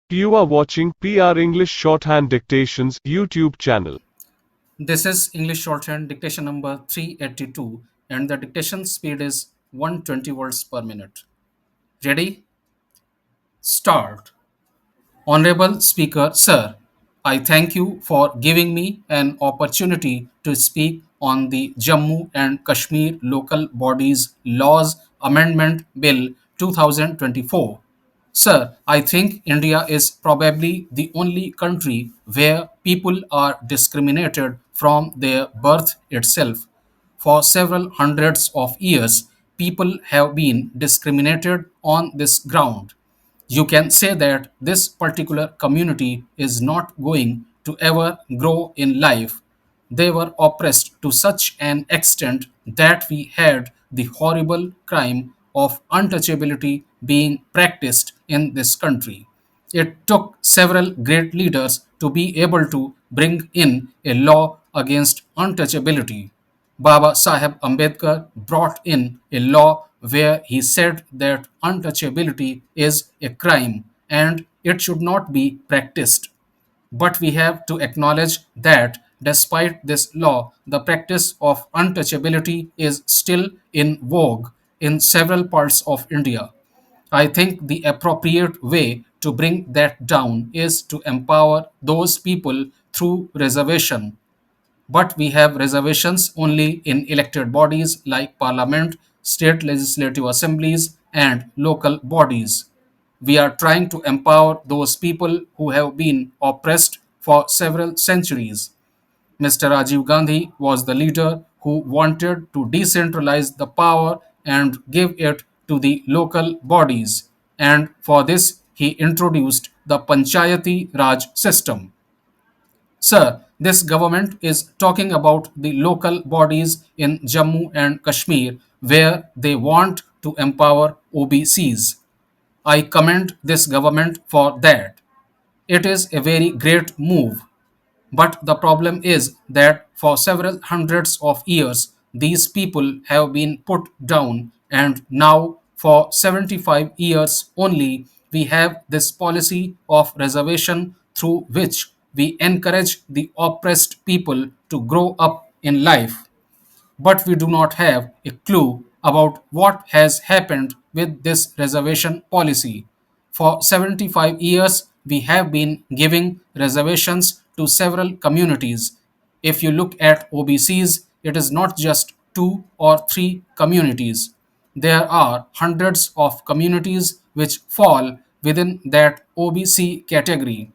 You are watching PR English Shorthand Dictations YouTube channel. This is English Shorthand dictation number 382 and the dictation speed is 120 words per minute. Ready? Start. Honorable Speaker, Sir, I thank you for giving me an opportunity to speak on the Jammu and Kashmir Local Bodies Laws Amendment Bill 2024. Sir, I think India is probably the only country where people are discriminated from their birth itself. For several hundreds of years, people have been discriminated on this ground. You can say that this particular community is not going to ever grow in life. They were oppressed to such an extent that we had the horrible crime of untouchability being practiced in this country. It took several great leaders to be able to bring in a law against untouchability. Baba Saheb Ambedkar brought in a law where he said that untouchability is a crime and it should not be practiced. But we have to acknowledge that despite this law, the practice of untouchability is still in vogue in several parts of India. I think the appropriate way to bring that down is to empower those people through reservation, but we have reservations only in elected bodies like parliament, state legislative assemblies, and local bodies. We are trying to empower those people who have been oppressed for several centuries. Mr. Rajiv Gandhi was the leader who wanted to decentralize the power and give it to the local bodies. And for this, he introduced the Panchayati Raj system. Sir, this government is talking about the local bodies in Jammu and Kashmir where they want to empower OBCs. I commend this government for that. It is a very great move. But the problem is that for several hundreds of years, these people have been put down, and now for 75 years only, we have this policy of reservation through which we encourage the oppressed people to grow up in life, but we do not have a clue about what has happened with this reservation policy. For 75 years, we have been giving reservations to several communities. If you look at OBCs, it is not just two or three communities. There are hundreds of communities which fall within that OBC category.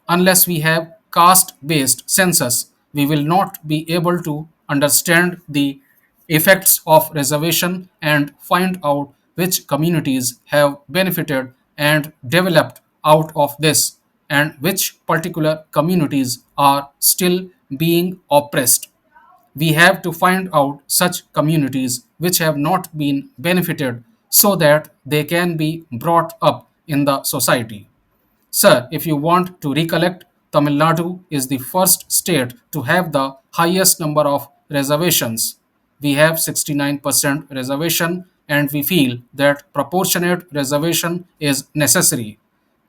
Unless we have caste based census, we will not be able to understand the effects of reservation and find out which communities have benefited and developed out of this and which particular communities are still being oppressed. We have to find out such communities which have not been benefited so that they can be brought up in the society. Sir, if you want to recollect, Tamil Nadu is the first state to have the highest number of reservations. We have 69% reservation, and we feel that proportionate reservation is necessary.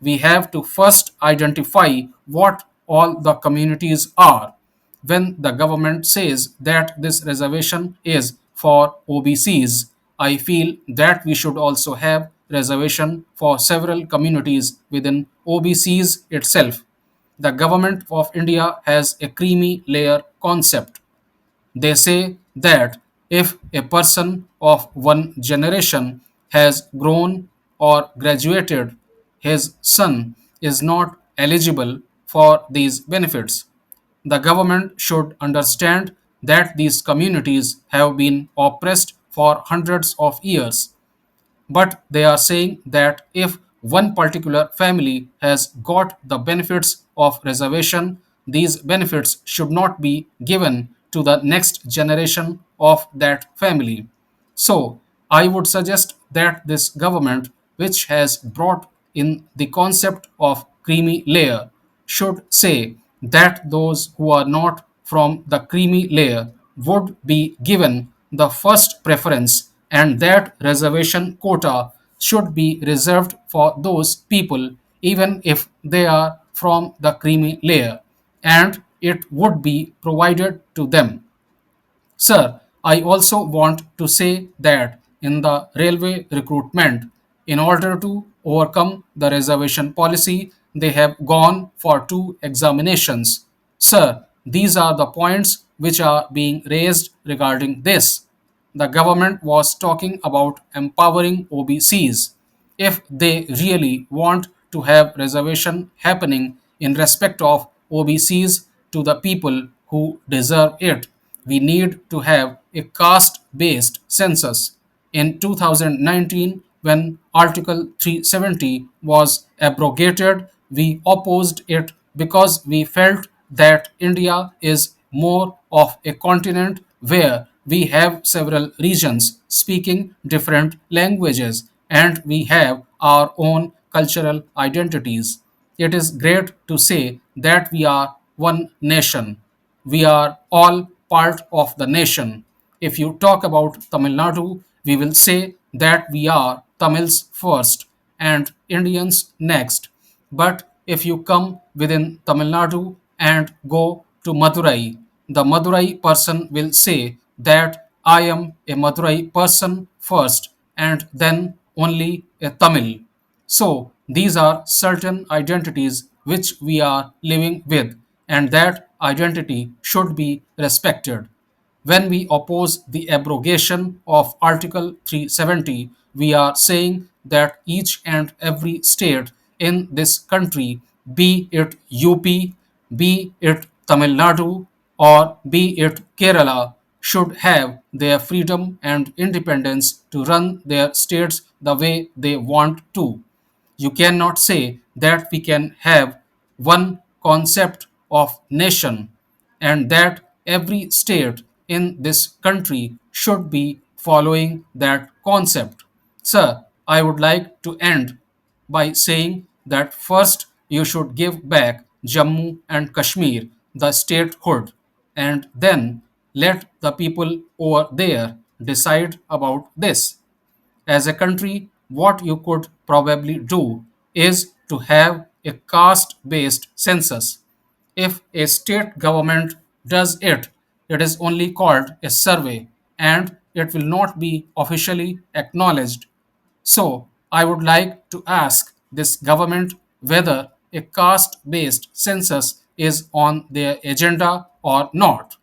We have to first identify what all the communities are. When the government says that this reservation is for OBCs, I feel that we should also have reservation for several communities within OBCs itself. The government of India has a creamy layer concept. They say that if a person of one generation has grown or graduated, his son is not eligible for these benefits. The government should understand that these communities have been oppressed for hundreds of years, but they are saying that if one particular family has got the benefits of reservation, these benefits should not be given to the next generation of that family. So, I would suggest that this government, which has brought in the concept of creamy layer, should say that those who are not from the creamy layer would be given the first preference, and that reservation quota should be reserved for those people even if they are from the creamy layer, and it would be provided to them. Sir, I also want to say that in the railway recruitment, in order to overcome the reservation policy, they have gone for two examinations. Sir, these are the points which are being raised regarding this. The government was talking about empowering OBCs. If they really want to have reservation happening in respect of OBCs to the people who deserve it, we need to have a caste based census. In 2019, when Article 370 was abrogated, we opposed it because we felt that India is more of a continent where we have several regions speaking different languages and we have our own cultural identities. It is great to say that we are one nation. We are all part of the nation. If you talk about Tamil Nadu, we will say that we are Tamils first and Indians next. But if you come within Tamil Nadu and go to Madurai, the Madurai person will say that I am a Madurai person first and then only a Tamil. So, these are certain identities which we are living with, and that identity should be respected. When we oppose the abrogation of Article 370, we are saying that each and every state in this country, be it UP, be it Tamil Nadu, or be it Kerala, should have their freedom and independence to run their states the way they want to. You cannot say that we can have one concept of nation and that every state in this country should be following that concept. Sir, I would like to end by saying that first you should give back Jammu and Kashmir the statehood and then let the people over there decide about this. As a country, what you could probably do is to have a caste based census. If a state government does it, it is only called a survey and it will not be officially acknowledged. So, I would like to ask this government whether a caste based census is on their agenda or not.